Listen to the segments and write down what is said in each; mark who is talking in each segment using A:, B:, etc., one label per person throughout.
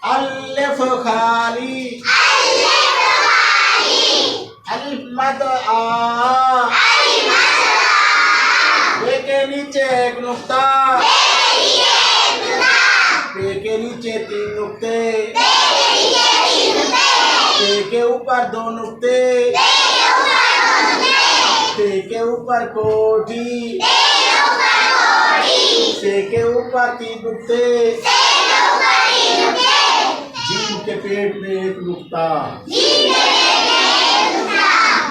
A: अलिफ खाली अलिफ मद आ बे के नीचे एक नुक्ता पे के नीचे 3 नुक्ते पे के ऊपर 2 नुक्ते पे के ऊपर कोठी से के ऊपर 3 नुक्ते जीम के पेट में 1 नुक्ता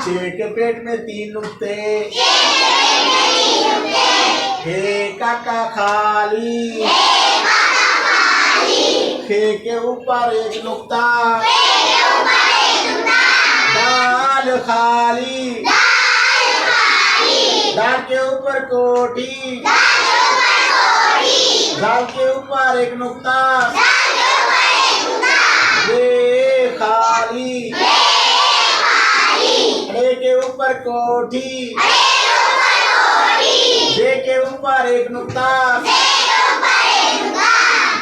A: छे के पेट में 3 नुक्ते हे काका खाली खे के ऊपर 1 नुक्ता दाल खाली दाल के ऊपर कोठी दाल के ऊपर 1 नुक्ता रे खाली रे के ऊपर कोठी जे के ऊपर 1 नुक्ता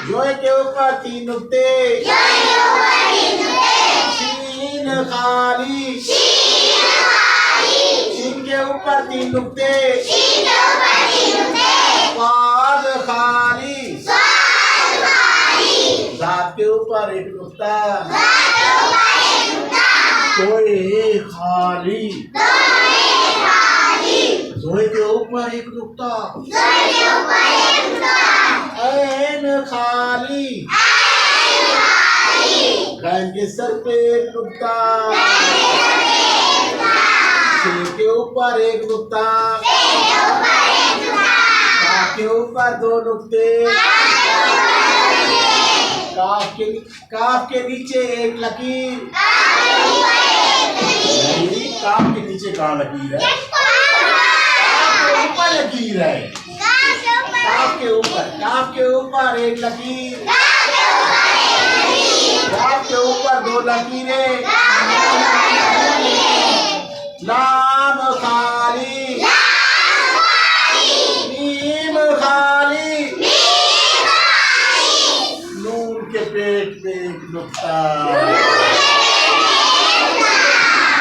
A: जोए के ऊपर 3 नुक्ते शीन खाली शीन के ऊपर 3 नुक्ते स्वाद खाली दाद के ऊपर 1 नुक्ता कोई खाली जोए के ऊपर 1 नुक्ता ऐन खाली गैन के सर पे 1 नुक्ता से के ऊपर 1 नुक्ता काफ के ऊपर 2 नुक्ते काफ के नीचे 1 लकीर नहीं काफ के नीचे कहाँ लकीर है ऊपर लकीर है काफ के ऊपर 1 लकीर काफ के ऊपर 2 लकीरें लाम खाली मीम खाली नून के पेट में 1 नुक्ता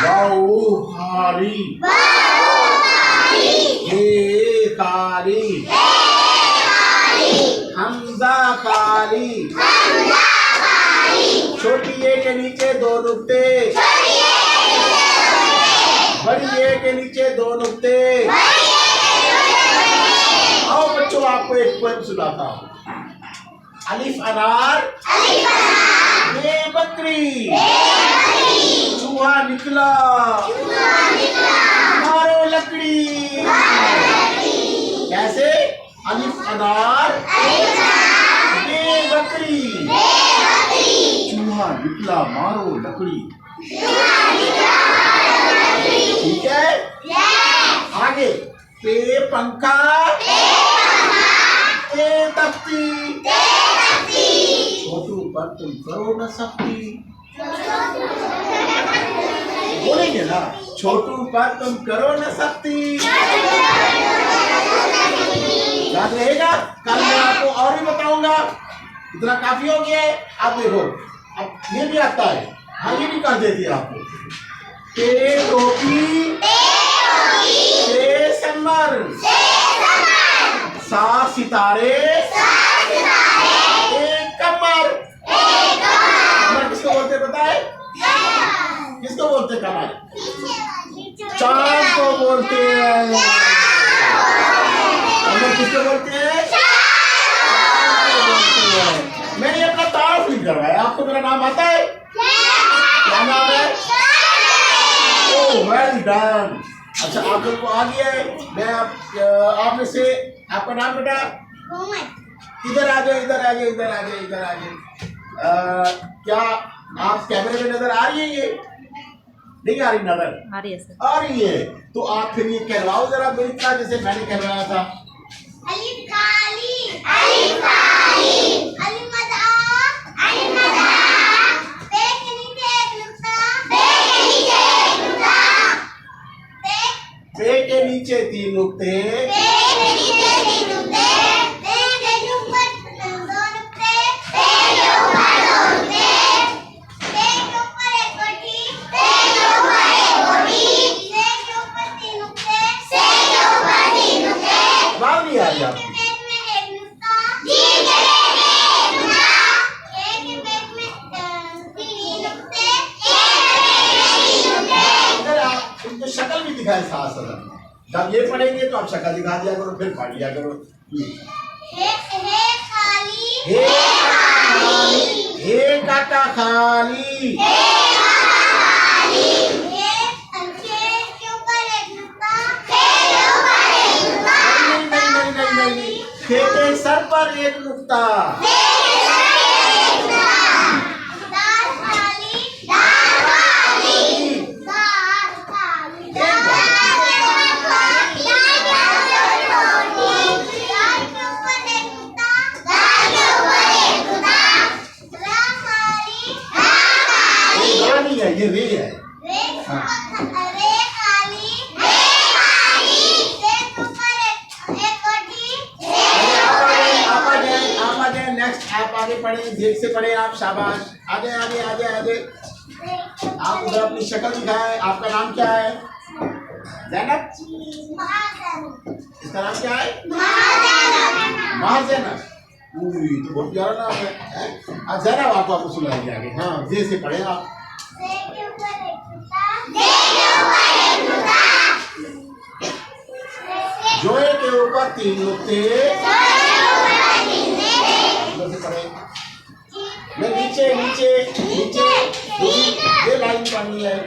A: वाऊ खाली हे खाली हमजा खाली छोटी ए के नीचे 2 नुक्ते बड़ी ए के नीचे 2 नुक्ते आओ बच्चों आपको एक पोएम सुनाता हूँ अलिफ अनार बे बकरी चूहा निकला मारो लकड़ी कैसे अलिफ अनार बे बकरी चूहा निकला मारो लकड़ी ठीक है आगे पे पंखा पे तख्ती छोटू पर तुम करो न सकती बोलेंगे ना छोटू पर तुम करो न सकती याद रहेगा कल मैं आपको और भी बताऊंगा इतना काफी हो गया है आप देखो अब ये भी आता है हाँ ये भी कर देती है आपको के टोपी के समर सा सितारे एक कमर किसको बोलते पता है किसको बोलते कमर चांद को बोलते हैं किसको बोलते हैं मैंने अपना तारुफ नहीं करवाया आपको मेरा नाम आता है क्या नाम है ओह वेल डन अच्छा आप लोग को आ गया है मैं आप में से आपका नाम बेटा इधर आ जाए क्या आप कैमरे में नजर आ रही है ये नहीं आ रही नजर
B: आ रही है सर
A: आ रही है तो आप फिर ये कहलाओ जरा मेरी तरह जैसे मैंने कहलवाया था
C: अलिफ काली अलिफ काली अलिफ मद आ अलिफ मद आ पे के नीचे 1 नुक्ता
A: पे के नीचे 3 नुक्ते
C: पे के ऊपर 2 नुक्ते
A: तो शक्ल भी दिखाए साथ साथ। जब ये पढ़ेंगे तो आप शक्ल दिखा दिया करो, फिर पढ़ लिया करो।
C: हे खाली,
A: हे काका खाली, खे के सर पर एक नुक्ता, ये रे है। नेक्स्ट आप आगे पढ़े, देख से पढ़े आप, शाबाश। आगे आगे आगे आगे। आप उधर अपनी शक्ल दिखाएं। आपका नाम क्या है? ज़ैनब। इसका नाम क्या है? महाज़ैनब। तो बहुत प्यारा नाम है। अब ज़ैनब आपको सुनाएंगे आगे। हाँ, जे से पढ़े आप। जोए के ऊपर 3 नुक्ते, नीचे नीचे नीचे ये लाइन पढ़नी है।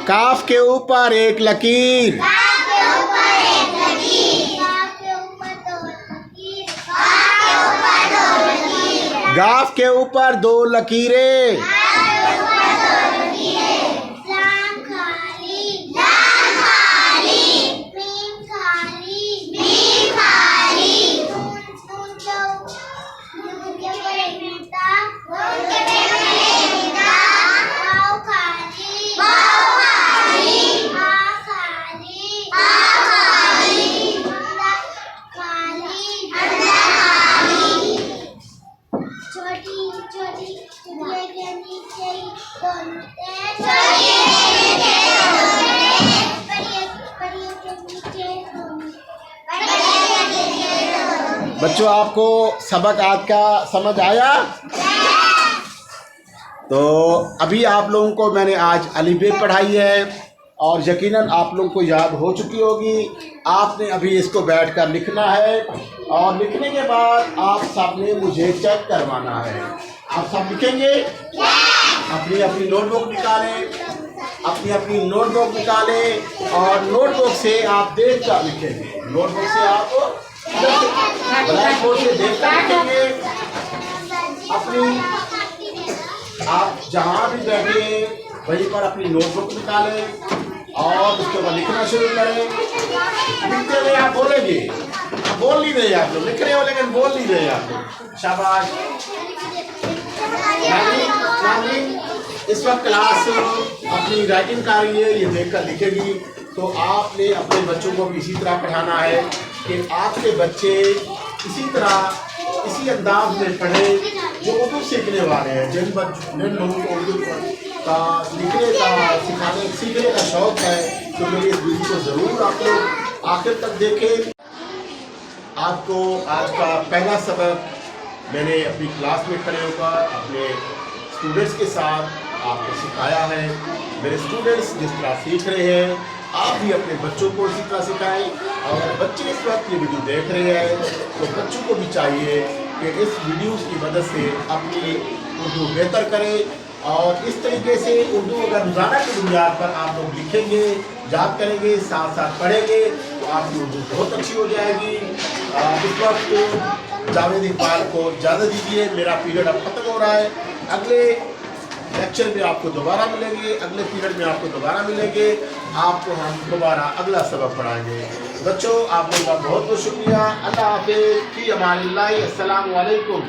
A: काफ के ऊपर एक लकीर, गाफ के ऊपर 2 लकीरें, बच्चों आपको सबक आज का समझ आया? तो अभी आप लोगों को मैंने आज अलिफ बे पढ़ाई है और यकीनन आप लोगों को याद हो चुकी होगी। आपने अभी इसको बैठकर लिखना है और लिखने के बाद आप सबने मुझे चेक करवाना है। आप सब लिखेंगे? अपनी अपनी नोटबुक निकालें, अपनी अपनी नोटबुक निकालें और नोटबुक से आप देख कर लिखेंगे। नोटबुक से आप ब्लैक बोर्ड से देख कर लिखेंगे। अपनी आप जहाँ भी बैठे वहीं पर अपनी नोटबुक निकालें और उसके बाद लिखना शुरू करें। लिखते हुए आप बोलेंगे, आप बोल नहीं रहे, आप लोग लिख रहे हो लेकिन बोल नहीं रहे आप लोग। शाबाश। इस वक्त क्लास अपनी राइटिंग कर रही है, ये देखकर लिखेगी। तो आपने अपने बच्चों को भी इसी तरह पढ़ाना है कि आपके बच्चे इसी तरह इसी अंदाज में पढ़े जो उर्दू सीखने वाले हैं। जिन लोगों को उर्दू का लिखने का सीखने का शौक़ है तो मेरी इस वीडियो को ज़रूर आप लोग आखिर तक देखें। आपको आज का पहला सबक मैंने अपनी क्लास में खड़े होकर अपने स्टूडेंट्स के साथ आपको सिखाया है। मेरे स्टूडेंट्स जिस तरह सीख रहे हैं आप भी अपने बच्चों को इसी तरह सिखाएं। और अगर बच्चे इस वक्त ये वीडियो देख रहे हैं तो बच्चों को भी चाहिए कि इस वीडियोस की मदद से अपनी उर्दू बेहतर करें और इस तरीके से उर्दू अगर रोज़ाना की बुनियाद पर आप लोग लिखेंगे, याद करेंगे, साथ साथ पढ़ेंगे तो आपकी उर्दू बहुत अच्छी हो जाएगी। इस वक्त जावेद इकबाल को इजाज़त दीजिए, मेरा पीरियड अब ख़त्म हो रहा है। अगले लेक्चर में आपको दोबारा मिलेंगे, अगले पीरियड में आपको दोबारा मिलेंगे, आपको हम दोबारा अगला सबक पढ़ाएंगे। बच्चों आप लोगों का बहुत बहुत शुक्रिया। अल्लाह हाफिज़, फी अमानिल्लाह, अस्सलामु अलैकुम।